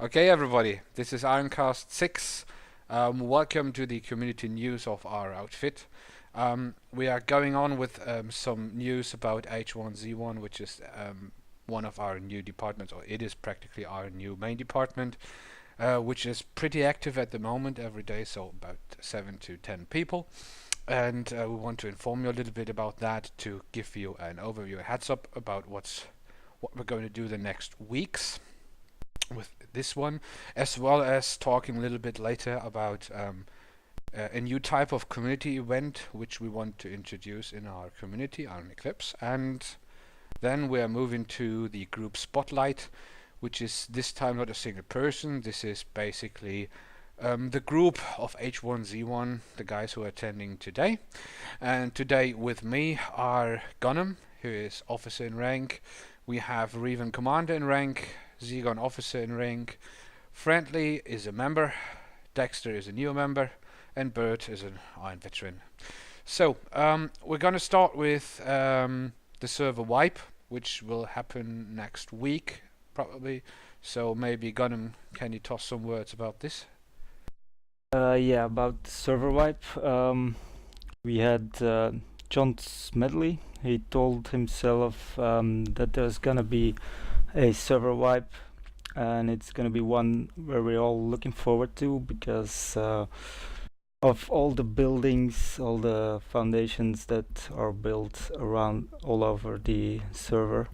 Okay, everybody, this is ironCast 6. Welcome to the community news of our outfit. We are going on with some news about H1Z1, which is one of our new departments, or it is practically our new main department, which is pretty active at the moment every day, so about 7 to 10 people. And we want to inform you a little bit about that to give you an overview, a heads up about what we're going to do the next weeks with this one, as well as talking a little bit later about a new type of community event which we want to introduce in our community on Eclipse. And then we are moving to the group spotlight, which is this time not a single person. This is basically the group of H1Z1, the guys who are attending today. And today with me are Gunmn, who is officer in rank. We have Reven commander in rank, zgon officer in rank, Friendly is a member, Dexter is a new member, and Bert is an Iron veteran. So we're gonna start with the Serverwipe, which will happen next week probably. So maybe Gunmn, can you toss some words about this? Yeah, about Serverwipe. We had John Smedley. He told himself that there's gonna be a Serverwipe, and it's gonna be one where we're all looking forward to because of all the buildings, all the foundations that are built around all over the server.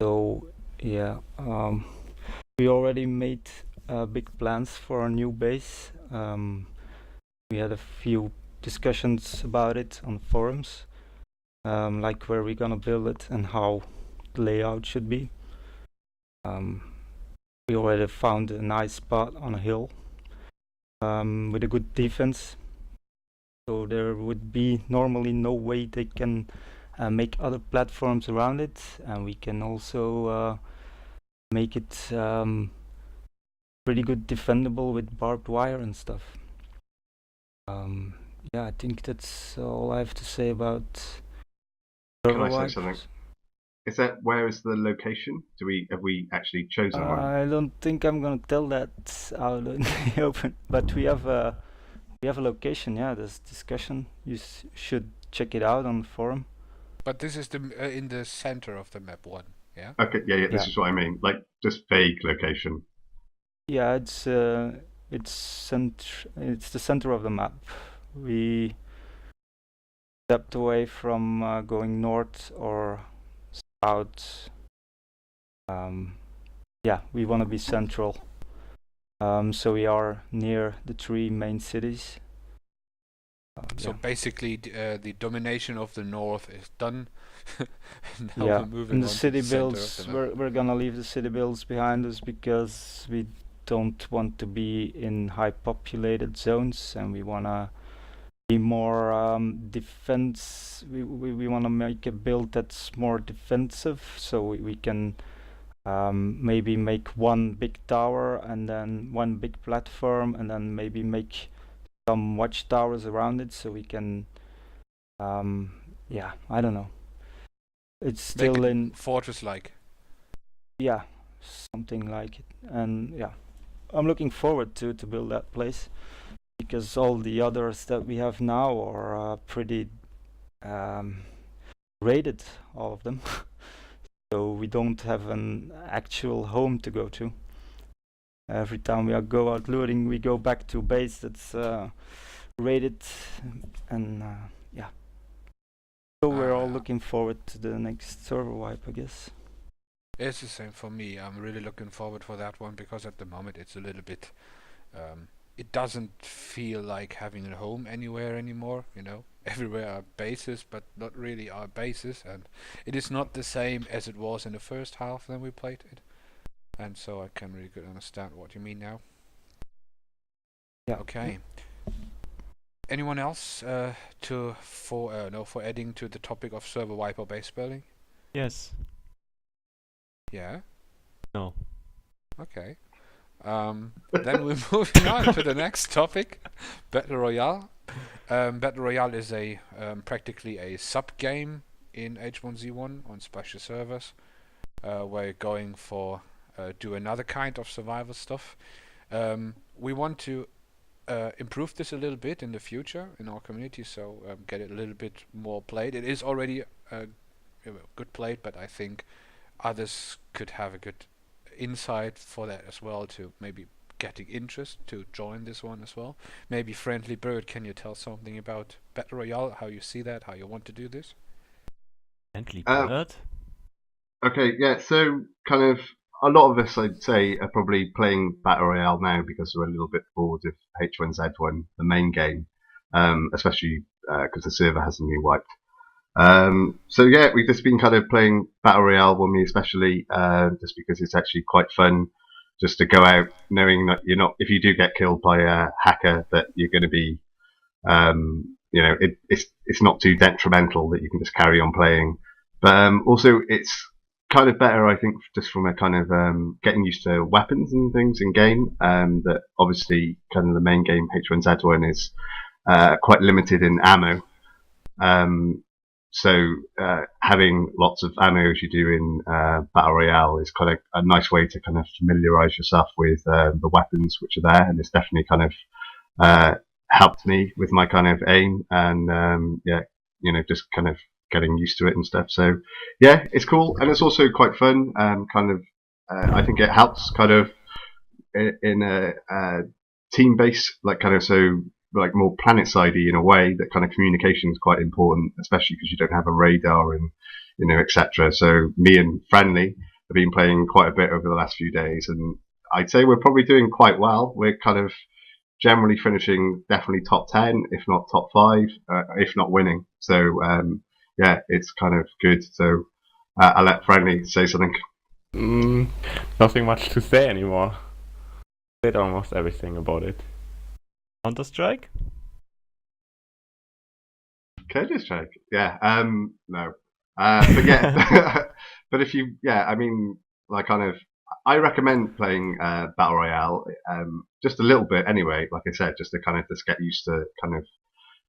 So yeah, we already made big plans for our new base. We had a few discussions about it on forums, like where we're gonna build it and how the layout should be. We already found a nice spot on a hill with a good defense, so there would be normally no way they can make other platforms around it, and we can also make it pretty good defendable with barbed wire and stuff. Yeah, I think that's all I have to say about Can I say Serverwipe. something? Where is the location? Have we actually chosen one? I don't think I'm gonna tell that out in the open, but we have a location. Yeah, there's discussion. You should check it out on the forum. But this is the in the center of the map one, yeah? Okay, yeah, this Yeah. is what I mean. Like, just vague location. Yeah, it's the center of the map. We stepped away from going north or south. Yeah, we want to be central. So we are near the 3 main cities. So yeah. basically, the domination of the north is done. Now Yeah, we're moving and the on to city the center of builds, the map. we're gonna leave the city builds behind us because we don't want to be in high populated zones, and we wanna be more defense. We wanna make a build that's more defensive, so we can maybe make one big tower and then one big platform, and then maybe make some watchtowers around it, so we can yeah, I don't know. It's still Make it in fortress-like. yeah, something like it. And yeah, I'm looking forward to build that place because all the others that we have now are pretty raided, all of them. So we don't have an actual home to go to. Every time we go out looting, we go back to base that's raided, and yeah. So we're all looking forward to the next Serverwipe, I guess. It's the same for me. I'm really looking forward for that one because at the moment it's a little bit. It doesn't feel like having a home anywhere anymore. You know, everywhere are bases, but not really our bases, and it is not the same as it was in the first half when we played it. And so I can really good understand what you mean now. Yeah. Okay. Anyone else for adding to the topic of Serverwipe or base building? Yes. Yeah. No. Okay. Then we're moving on to the next topic, Battle Royale. Battle Royale is a practically a sub game in H1Z1 on special servers. We're going for do another kind of survival stuff. We want to improve this a little bit in the future in our community, so get it a little bit more played. It is already good played, but I think others could have a good insight for that as well, to maybe getting interest to join this one as well. Maybe Friendly Bird, can you tell something about Battle Royale, how you see that, how you want to do this? Friendly Bird? Okay, yeah, so kind of a lot of us, I'd say, are probably playing Battle Royale now because we're a little bit bored of H1Z1, the main game, especially because the server hasn't been wiped. So yeah, we've just been kind of playing Battle Royale, me especially, just because it's actually quite fun just to go out knowing that you're not, if you do get killed by a hacker, that you're going to be, it's not too detrimental, that you can just carry on playing. But also it's kind of better, I think, just from a kind of getting used to weapons and things in game. That obviously kind of the main game H1Z1 is quite limited in ammo. So having lots of ammo as you do in Battle Royale is kind of a nice way to kind of familiarise yourself with the weapons which are there, and it's definitely kind of helped me with my kind of aim and just kind of getting used to it and stuff. So yeah, it's cool, and it's also quite fun. I think it helps kind of in a team base, like kind of so like more Planetside-y in a way, that kind of communication is quite important, especially because you don't have a radar and etc. So me and Friendly have been playing quite a bit over the last few days, and I'd say we're probably doing quite well. We're kind of generally finishing definitely top 10, if not top 5, if not winning. So yeah, it's kind of good. So I'll let Friendly say something. Nothing much to say anymore. Said almost everything about it. Counter-Strike? Counter-Strike? Yeah. No. But yeah. But if you, yeah, I mean, like kind of, I recommend playing Battle Royale just a little bit anyway. Like I said, just to kind of just get used to kind of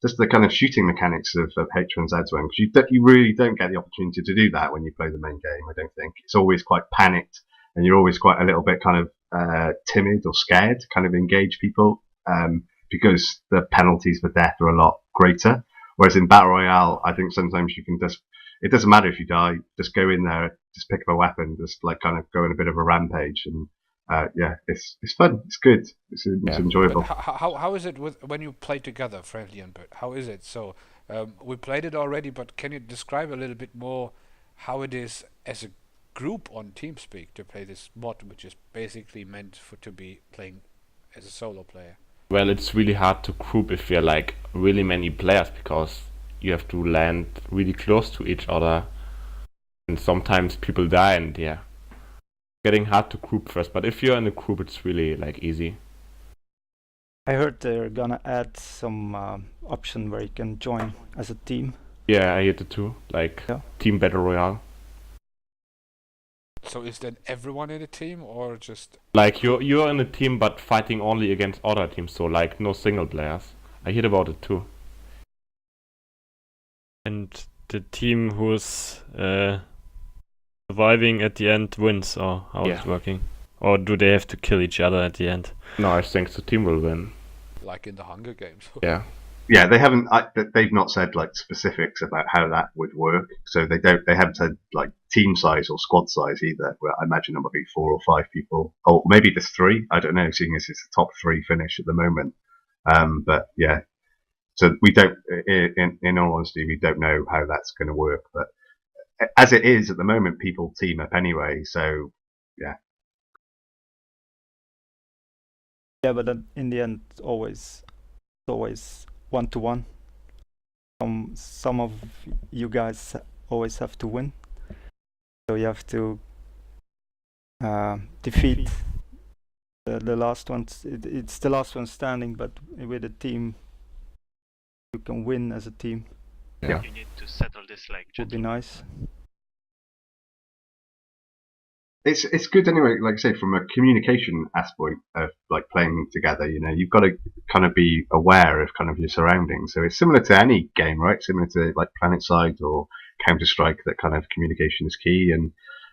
just the kind of shooting mechanics of H1Z1, because you really don't get the opportunity to do that when you play the main game. I don't think it's always quite panicked, and you're always quite a little bit kind of timid or scared to kind of engage people. Because the penalties for death are a lot greater. Whereas in Battle Royale, I think sometimes you can just, it doesn't matter if you die, just go in there, just pick up a weapon, just like kind of go on a bit of a rampage. And yeah, it's fun, it's good, it's enjoyable. But how is it when you play together, Friendly and Bird? How is it? So we played it already, but can you describe a little bit more how it is as a group on Teamspeak to play this mod, which is basically meant to be playing as a solo player? Well, it's really hard to group if you're like really many players, because you have to land really close to each other, and sometimes people die, and yeah, getting hard to group first. But if you're in a group, it's really like easy. I heard they're gonna add some option where you can join as a team. Yeah, I heard it too, like Team Battle Royale. So is then everyone in a team, or just like you're in a team but fighting only against other teams, so like no single players? I heard about it too. And the team who's surviving at the end wins, or how is it working? Or do they have to kill each other at the end? No, I think the team will win. Like in the Hunger Games. Yeah. Yeah, they've not said like specifics about how that would work. So they haven't said like team size or squad size either. Well, I imagine there might be 4 or 5 people, or maybe just 3. I don't know, seeing as it's a top 3 finish at the moment. But yeah, so we don't, in all honesty, we don't know how that's going to work. But as it is at the moment, people team up anyway. So yeah. Yeah, but then in the end, it's always 1-to-1. Some of you guys always have to win, so you have to defeat the last one. It's the last one standing, but with a team, you can win as a team. Yeah. You need to settle this like Would be nice. It's good anyway, like I say, from a communication aspect of like playing together, you've got to kind of be aware of kind of your surroundings. So it's similar to any game, right? Similar to like Planetside or Counter-Strike, that kind of communication is key. And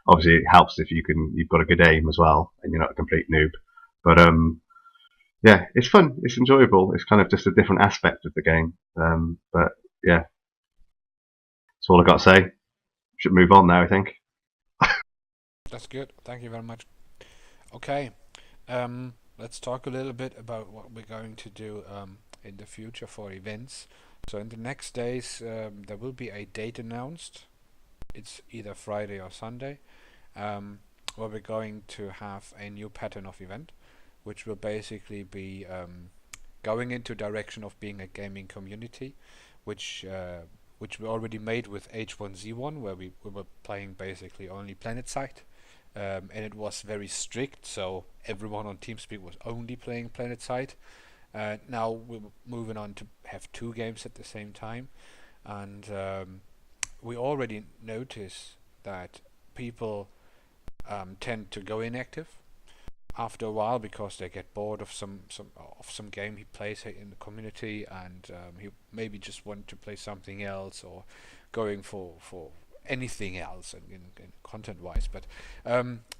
Obviously, it helps if you've got a good aim as well, and you're not a complete noob. But yeah, it's fun. It's enjoyable. It's kind of just a different aspect of the game. But yeah, that's all I got to say. Should move on now, I think. That's good. Thank you very much. Okay, let's talk a little bit about what we're going to do in the future for events. So in the next days, there will be a date announced. It's either Friday or Sunday, where we're going to have a new pattern of event, which will basically be going into direction of being a gaming community, which we already made with H1Z1, where we were playing basically only Planetside, and it was very strict, so everyone on Teamspeak was only playing Planetside. Now we're moving on to have 2 games at the same time, and we already notice that people tend to go inactive after a while because they get bored of some game he plays in the community, and he maybe just want to play something else or going for anything else in content wise. But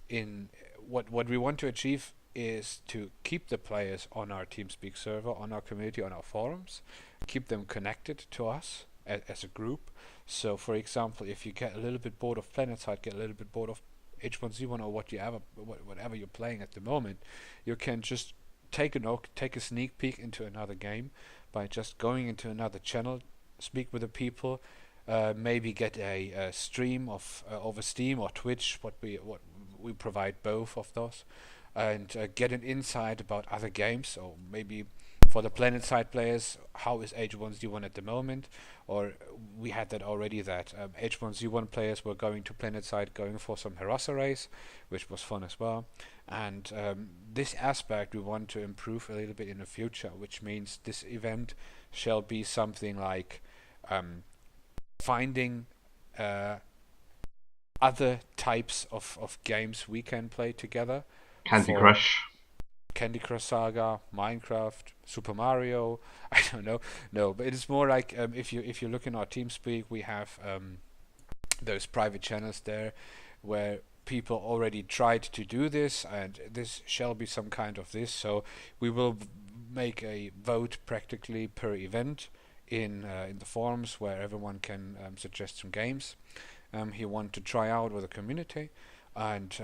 in what we want to achieve is to keep the players on our TeamSpeak server, on our community, on our forums, keep them connected to us as a group. So for example, if you get a little bit bored of Planetside, get a little bit bored of H1Z1 or whatever you're playing at the moment, you can just take a sneak peek into another game by just going into another channel, speak with the people, maybe get a stream of over Steam or Twitch, what we provide both of those, and get an insight about other games. Or maybe for the Planetside players, how is H1Z1 at the moment? Or we had that already, that H1Z1 players were going to Planetside, going for some Ryonaris, which was fun as well. And this aspect we want to improve a little bit in the future, which means this event shall be something like finding other types of games we can play together. Candy Crush Saga, Minecraft, Super Mario. I don't know. No, but it is more like if you look in our TeamSpeak, we have those private channels there where people already tried to do this, and this shall be some kind of this. So we will make a vote practically per event in the forums, where everyone can suggest some games he want to try out with the community, and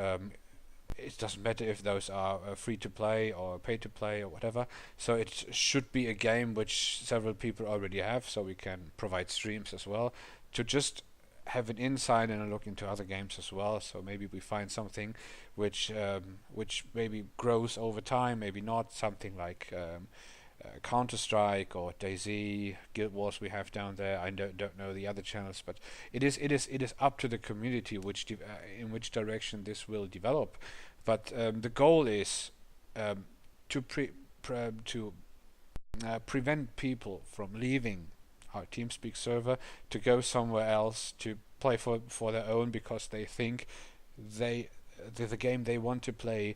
it doesn't matter if those are free to play or pay to play or whatever. So it should be a game which several people already have, so we can provide streams as well to just have an insight and a look into other games as well. So maybe we find something which maybe grows over time, maybe not, something like Counter-Strike or DayZ, Guild Wars we have down there. I don't know the other channels, but it is up to the community in which direction this will develop. But the goal is to prevent people from leaving our TeamSpeak server to go somewhere else to play for their own, because they think the game they want to play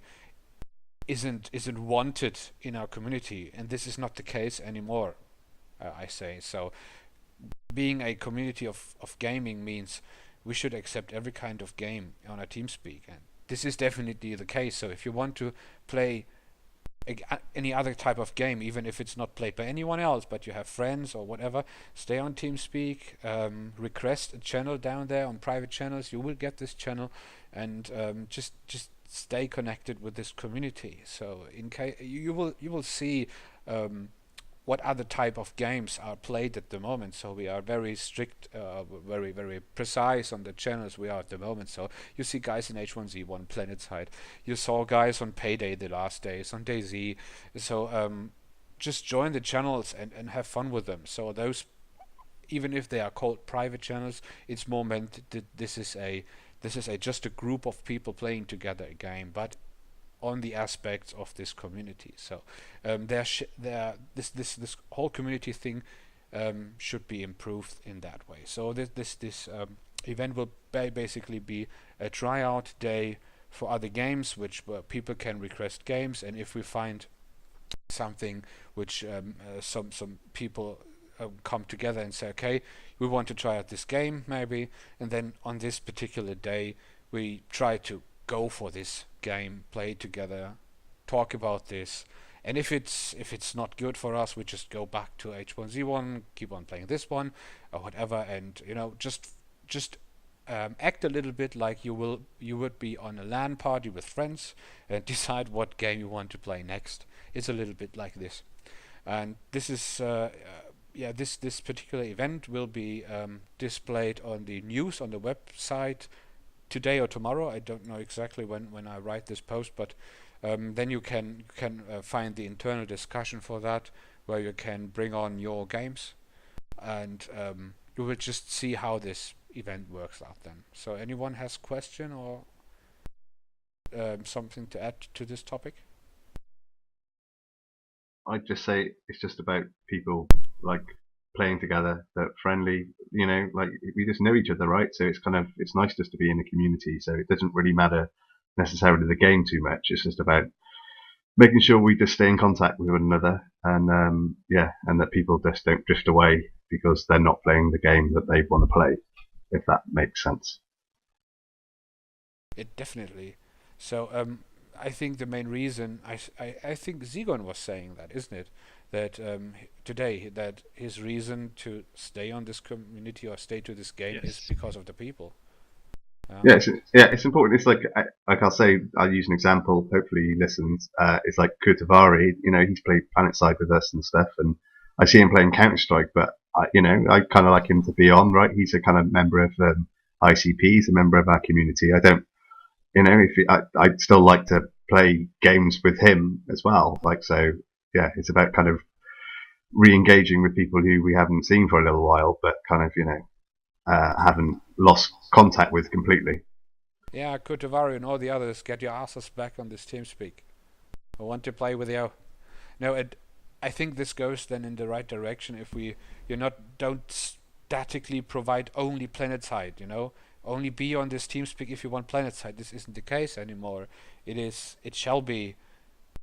isn't wanted in our community, and this is not the case anymore. I say so. Being a community of gaming means we should accept every kind of game on our TeamSpeak, and this is definitely the case. So if you want to play any other type of game, even if it's not played by anyone else, but you have friends or whatever, stay on TeamSpeak, request a channel down there on private channels. You will get this channel, and just stay connected with this community. So in case you will see what other type of games are played at the moment. So we are very strict, very very precise on the channels we are at the moment. So you see guys in H1Z1 Planetside, you saw guys on Payday the last days, on DayZ. So just join the channels and have fun with them. So those, even if they are called private channels, it's more meant that this is just a group of people playing together a game, but on the aspects of this community. So this whole community thing should be improved in that way. So this event will basically be a tryout day for other games, where people can request games, and if we find something which some people come together and say, okay, we want to try out this game maybe, and then on this particular day we try to go for this game, play together, talk about this, and if it's not good for us, we just go back to H1Z1, keep on playing this one or whatever, and just act a little bit like you would be on a LAN party with friends and decide what game you want to play next. It's a little bit like this, and this is this particular event will be displayed on the news on the website today or tomorrow. I don't know exactly when I write this post, but then you can find the internal discussion for that, where you can bring on your games, and you will just see how this event works out then. So anyone has question or something to add to this topic? I'd just say it's just about people like playing together, that friendly, like we just know each other, right? So it's nice just to be in a community. So it doesn't really matter necessarily the game too much. It's just about making sure we just stay in contact with one another, and and that people just don't drift away because they're not playing the game that they want to play, if that makes sense. It definitely. So I think the main reason, I think zgon was saying that, isn't it? That today, that his reason to stay on this community or stay to this game is because of the people. It's important. It's like I'll say, I'll use an example. Hopefully he listens. It's like Kurtavari. He's played Planetside with us and stuff, and I see him playing Counter-Strike. But I kind of like him to be on. Right, he's a kind of member of iECP. He's a member of our community. I don't, I'd still like to play games with him as well. Like so, yeah. It's about kind of re-engaging with people who we haven't seen for a little while, but kind of haven't lost contact with completely. Yeah, Kurtavari and all the others, get your asses back on this Teamspeak. I want to play with you. No, I think this goes then in the right direction if don't statically provide only Planetside, only be on this Teamspeak if you want Planetside. This isn't the case anymore. It shall be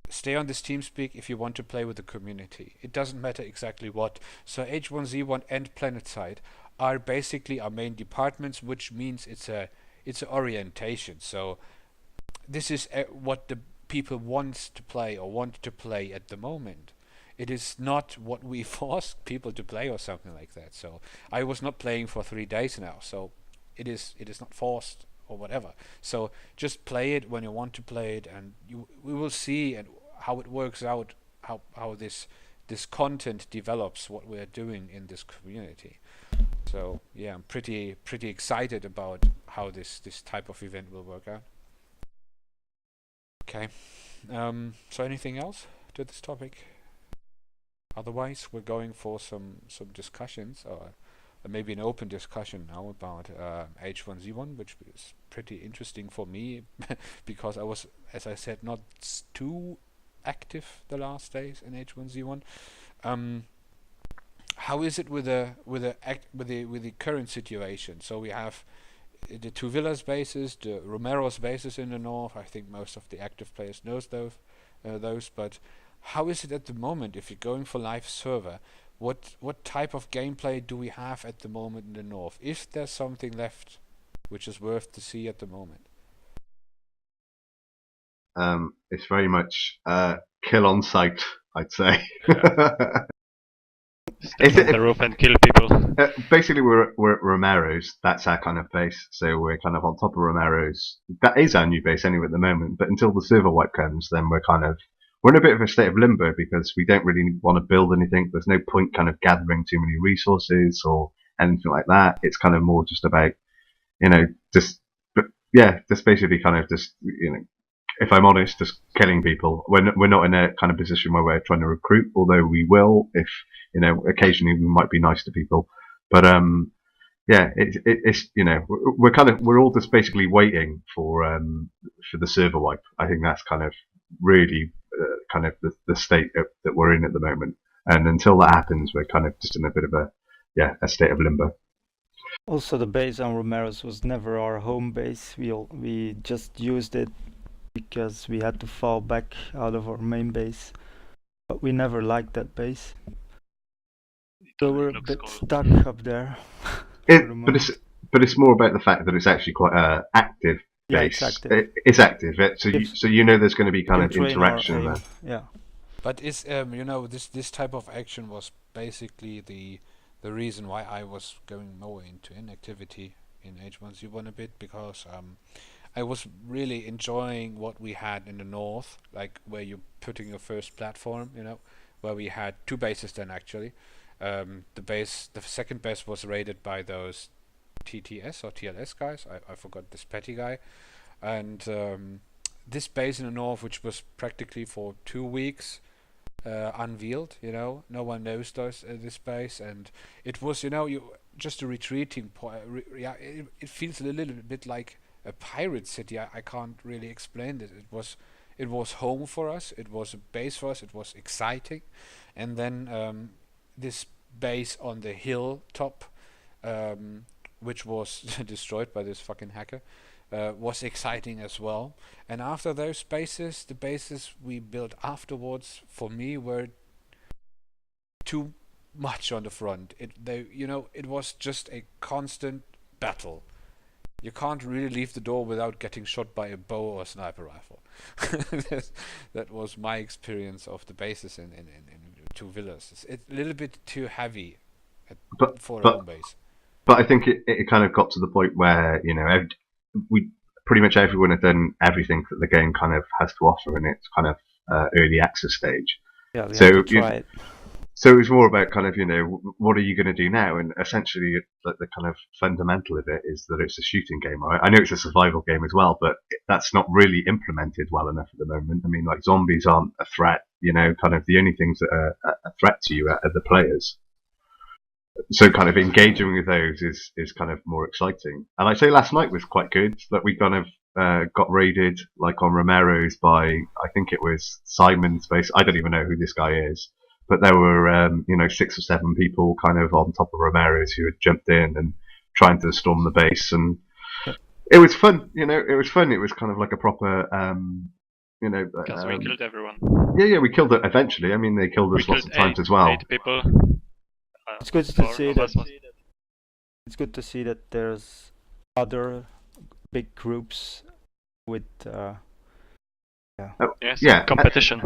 stay on this Teamspeak if you want to play with the community. It doesn't matter exactly what. So H1Z1 and Planetside are basically our main departments, which means it's an orientation. So this is what the people want to play at the moment. It is not what we force people to play or something like that. So I was not playing for 3 days now, so it is not forced or whatever. So just play it when you want to play it, and we will see and how it works out, how this content develops, what we are doing in this community. So yeah, I'm pretty excited about how this type of event will work out. Okay, so anything else to this topic? Otherwise, we're going for some discussions, or maybe an open discussion now about H1Z1, which is pretty interesting for me because I was, as I said, not too active the last days in H1Z1. How is it with the current situation? So we have the two Villas bases, the Ryonaris bases in the north. I think most of the active players knows those. But how is it at the moment? If you're going for live server, what type of gameplay do we have at the moment in the north? Is there something left which is worth to see at the moment? It's very much kill on sight, I'd say. Step on the roof and kill people. Basically, we're at Ryonaris. That's our kind of base. So we're kind of on top of Ryonaris. That is our new base anyway at the moment. But until the Serverwipe comes, then we're in a bit of a state of limbo because we don't really want to build anything. There's no point kind of gathering too many resources or anything like that. It's kind of more just about, just basically kind of just, if I'm honest, just killing people. We're not in a kind of position where we're trying to recruit, although we will if, occasionally we might be nice to people. But it's we're all just basically waiting for the server wipe. I think that's kind of really kind of the state that we're in at the moment. And until that happens, we're kind of just in a bit of a state of limbo. Also, the base on Ryonaris was never our home base. We just used it because we had to fall back out of our main base, but we never liked that base. So we're a bit stuck up there. But it's more about the fact that it's actually quite an active Yeah, base. it's active. It's active. If So you know there's going to be kind you of train or interaction aim, there. yeah. But is you know, this type of action was basically the reason why I was going more into inactivity in H1Z1 a bit, because I was really enjoying what we had in the north, like where you're putting your first platform, you know, where we had 2 bases then actually. The second base was raided by those TTS or TLS guys. I forgot this petty guy, and this base in the north, which was practically for 2 weeks unveiled, you know, no one knows this base, and it was, you know, just a retreating point. Yeah, it feels a little bit like a pirate city. I can't really explain this. It was home for us. It was a base for us. It was exciting, and then this base on the hilltop, which was destroyed by this fucking hacker, was exciting as well. And after those bases, the bases we built afterwards, for me, were too much on the front. It was just a constant battle. You can't really leave the door without getting shot by a bow or a sniper rifle. That was my experience of the bases in 2 villas. It's a little bit too heavy for a home base. But I think it kind of got to the point where, you know, we pretty much everyone had done everything that the game kind of has to offer in its kind of early access stage. Yeah, we had to try it. So it was more about kind of, you know, what are you going to do now? And essentially, the kind of fundamental of it is that it's a shooting game, right? I know it's a survival game as well, but that's not really implemented well enough at the moment. I mean, like, zombies aren't a threat, you know, kind of the only things that are a threat to you are the players. So kind of engaging with those is kind of more exciting. And I'd say last night was quite good, that we kind of got raided, like on Romero's, by, I think it was Simon's base. I don't even know who this guy is. But there were, 6 or 7 people kind of on top of Romero's who had jumped in and trying to storm the base. And it was fun, you know, it was fun. It was kind of like a proper, Because we killed everyone. Yeah, we killed it eventually. I mean, they killed us lots of times as well. 8 people. It's good to see that. It's good to see that there's other big groups with competition.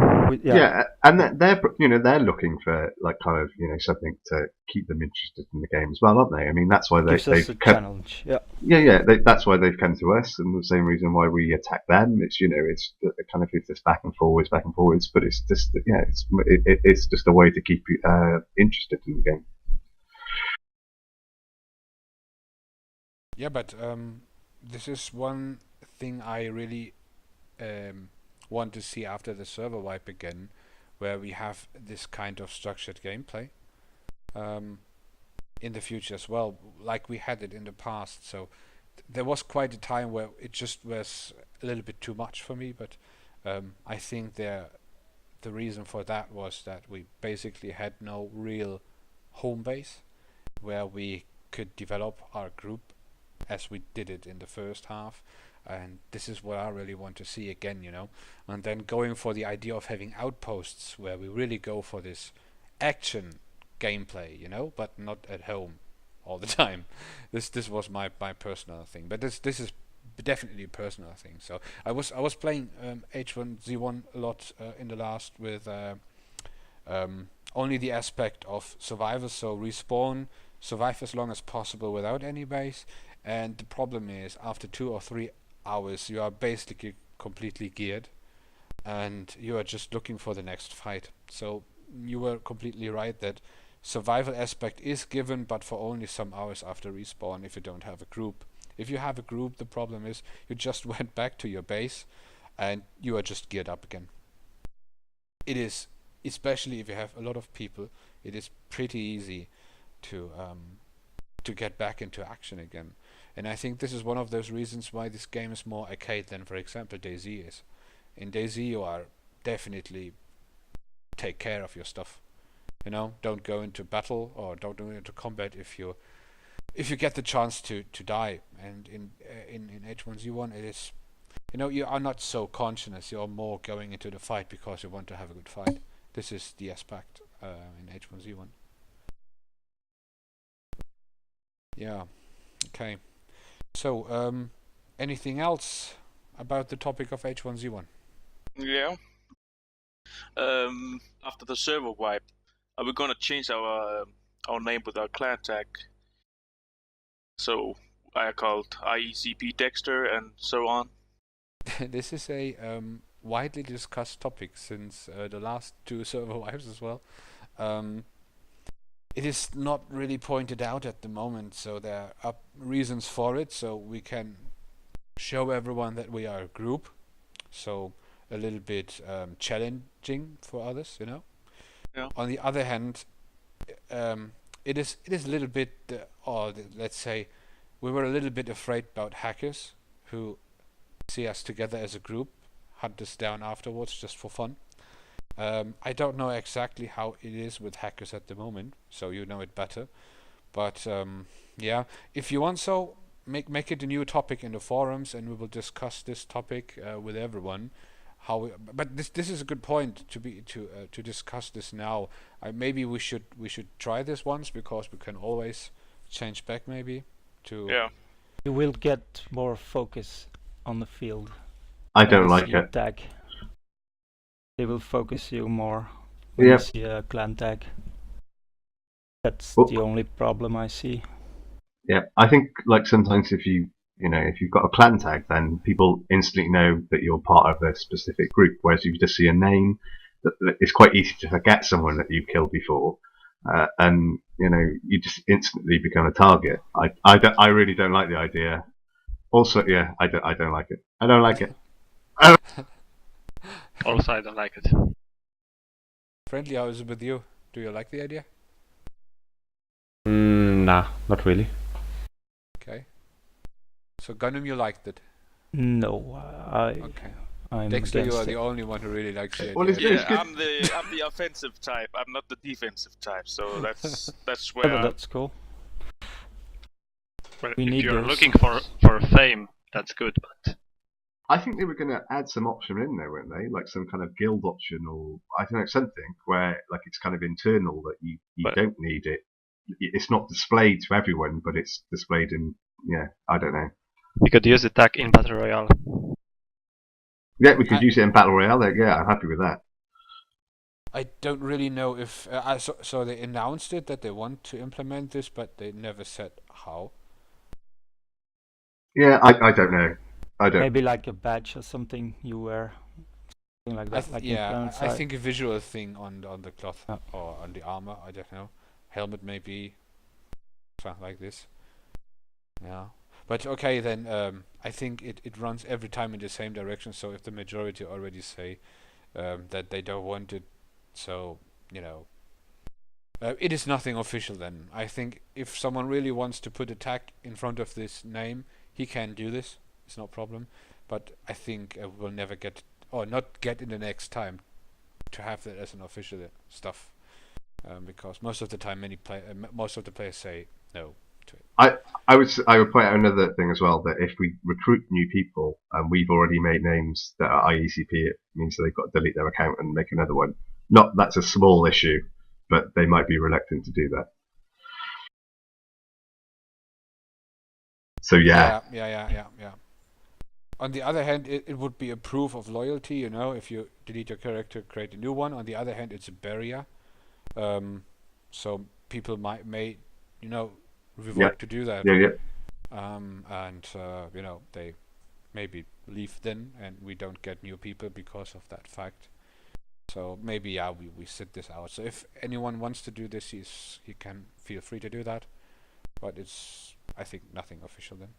And they're looking for, like, kind of, you know, something to keep them interested in the game as well, aren't they? I mean, that's why they've challenge. That's why they've come to us, and the same reason why we attack them. It's, you know, it's kind of this back and forwards, but it's just, it's just a way to keep you interested in the game. Yeah, but this is one thing I really want to see after the Serverwipe again, where we have this kind of structured gameplay in the future as well, like we had it in the past. So there was quite a time where it just was a little bit too much for me, but I think the reason for that was that we basically had no real home base where we could develop our group as we did it in the first half. And this is what I really want to see again, you know. And then going for the idea of having outposts where we really go for this action gameplay, you know, but not at home all the time. This was my personal thing, but this is definitely a personal thing. So I was playing H1Z1 a lot in the last with only the aspect of survival, so respawn, survive as long as possible without any base. And the problem is, after 2 or 3 hours, you are basically completely geared, and you are just looking for the next fight. So you were completely right that survival aspect is given, but for only some hours after respawn if you don't have a group. If you have a group, the problem is you just went back to your base and you are just geared up again. It is, especially if you have a lot of people, it is pretty easy to get back into action again. And I think this is one of those reasons why this game is more arcade than, for example, DayZ is. In DayZ you are definitely take care of your stuff. You know, don't go into battle or don't go into combat if you get the chance to die. And in H1Z1 it is, you know, you are not so conscious. You are more going into the fight because you want to have a good fight. This is the aspect in H1Z1. Yeah. Okay. So anything else about the topic of H1Z1? Yeah. After the server wipe, are we gonna change our name with our clan tag? So I called iECP Dexter and so on. This is a widely discussed topic since the last 2 server wipes as well. It is not really pointed out at the moment, so there are reasons for it, so we can show everyone that we are a group, so a little bit challenging for others, you know. Yeah. On the other hand, it is a little bit, let's say, we were a little bit afraid about hackers who see us together as a group, hunt us down afterwards just for fun. I don't know exactly how it is with hackers at the moment, so you know it better. But yeah, if you want, so make it a new topic in the forums, and we will discuss this topic with everyone. But this is a good point to discuss this now. Maybe we should try this once, because we can always change back maybe to. Yeah. You will get more focus on the field. I don't like it. Tag. They will focus you more when you see a clan tag. That's the only problem I see. Yeah, I think like sometimes if you've got a clan tag, then people instantly know that you're part of a specific group. Whereas if you just see a name, it's quite easy to forget someone that you've killed before, and you just instantly become a target. I really don't like the idea. Also, yeah, I don't like it. I don't like it. Also, I don't like it. Friendly, how is it with you? Do you like the idea? Nah, not really. Okay. So Gunmn, you liked it? No, Okay. I'm Dexter, you are it. the only one who really likes it. Well, Yeah, I'm the offensive type. I'm not the defensive type. So that's where. But that's cool. Well, We if need you're those. looking for fame, that's good. But I think they were going to add some option in there, weren't they? Like some kind of guild option, or I don't know, something where like it's kind of internal that you don't need it. It's not displayed to everyone, but it's displayed in. Yeah, I don't know. we could use the tag in Battle Royale. Yeah, we could use it in Battle Royale. Yeah, I'm happy with that. I don't really know if so they announced it that they want to implement this, but they never said how. Yeah, I don't know. I don't. Maybe like a badge or something you wear, something like that. I think a visual thing on the cloth or on the armor. I don't know. Helmet maybe, something like this. Yeah, but okay then. I think it runs every time in the same direction. So if the majority already say that they don't want it, so it is nothing official then. I think if someone really wants to put a tag in front of this name, he can do this. It's no problem, but I think we'll never get, or not get in the next time, to have that as an official stuff, because most of the time most of the players say no to it. I would point out another thing as well, that if we recruit new people and we've already made names that are iECP, it means that they've got to delete their account and make another one. That's a small issue, but they might be reluctant to do that. So yeah. On the other hand, it would be a proof of loyalty, if you delete your character, create a new one. On the other hand, it's a barrier. So people may revert to do that. And they maybe leave then, and we don't get new people because of that fact. So maybe we sit this out. So if anyone wants to do this, he can feel free to do that. But it's, I think, nothing official then.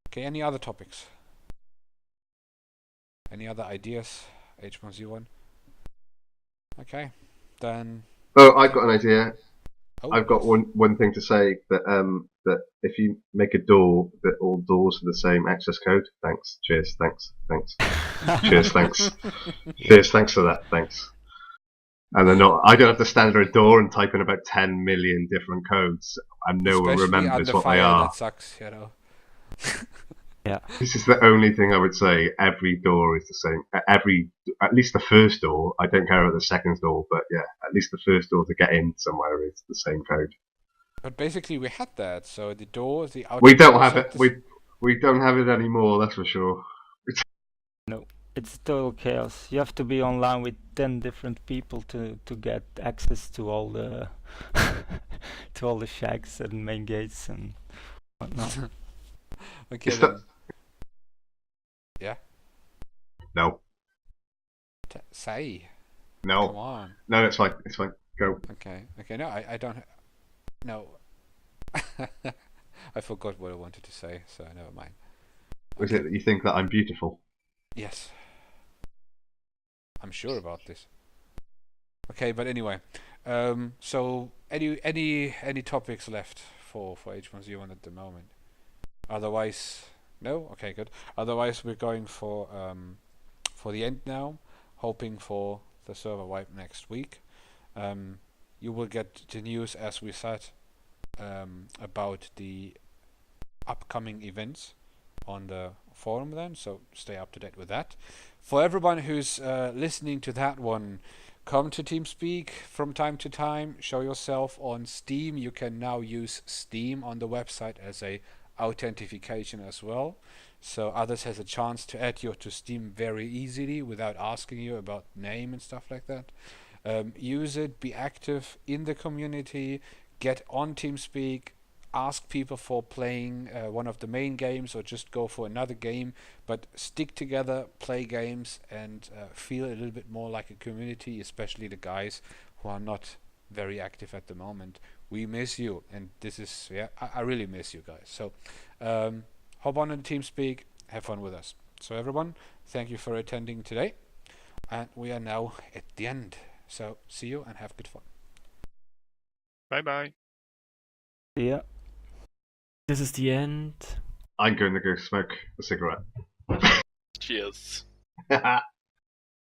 Okay, any other topics? Any other ideas? H1Z1? Okay, then. Oh, I've got an idea. Oh, I've got one thing to say, that if you make a door, that all doors are the same access code. Thanks. Cheers. Thanks. Cheers. Thanks. Cheers. Thanks for that. Thanks. And I don't have to stand at a door and type in about 10 million different codes, and no one remembers what they are. That sucks, Yeah. This is the only thing I would say. Every door is the same. At least the first door. I don't care about the second door, but yeah, at least the first door to get in somewhere is the same code. But basically, we had that. So the door, the outer. We don't have it. We don't have it anymore, that's for sure. It's total chaos. You have to be online with 10 different people to get access to all the to all the shacks and main gates and whatnot. Okay Is then. that- Yeah. No, Say. Come no, on. no. It's fine. It's fine. Go. Okay. Okay. No, I don't. No. I forgot what I wanted to say, so never mind. Is it that you think that I'm beautiful? Yes. I'm sure about this. Okay, but anyway, so any topics left for H1Z1 at the moment? Otherwise, no. Okay, good. Otherwise, we're going for the end now, hoping for the server wipe next week. You will get the news, as we said, about the upcoming events on the forum then, so stay up to date with that. For everyone who's listening to that one, come to Teamspeak from time to time, show yourself on Steam. You can now use Steam on the website as a authentication as well, so others has a chance to add you to Steam very easily without asking you about name and stuff like that. Use it, be active in the community, get on Teamspeak, ask people for playing one of the main games or just go for another game, but stick together, play games, and feel a little bit more like a community, especially the guys who are not very active at the moment. We miss you, and this is, yeah, I really miss you guys. So hop on Teamspeak, have fun with us. So everyone, thank you for attending today, and we are now at the end. So see you and have good fun. Bye bye. Yeah. This is the end. I'm going to go smoke a cigarette. Cheers.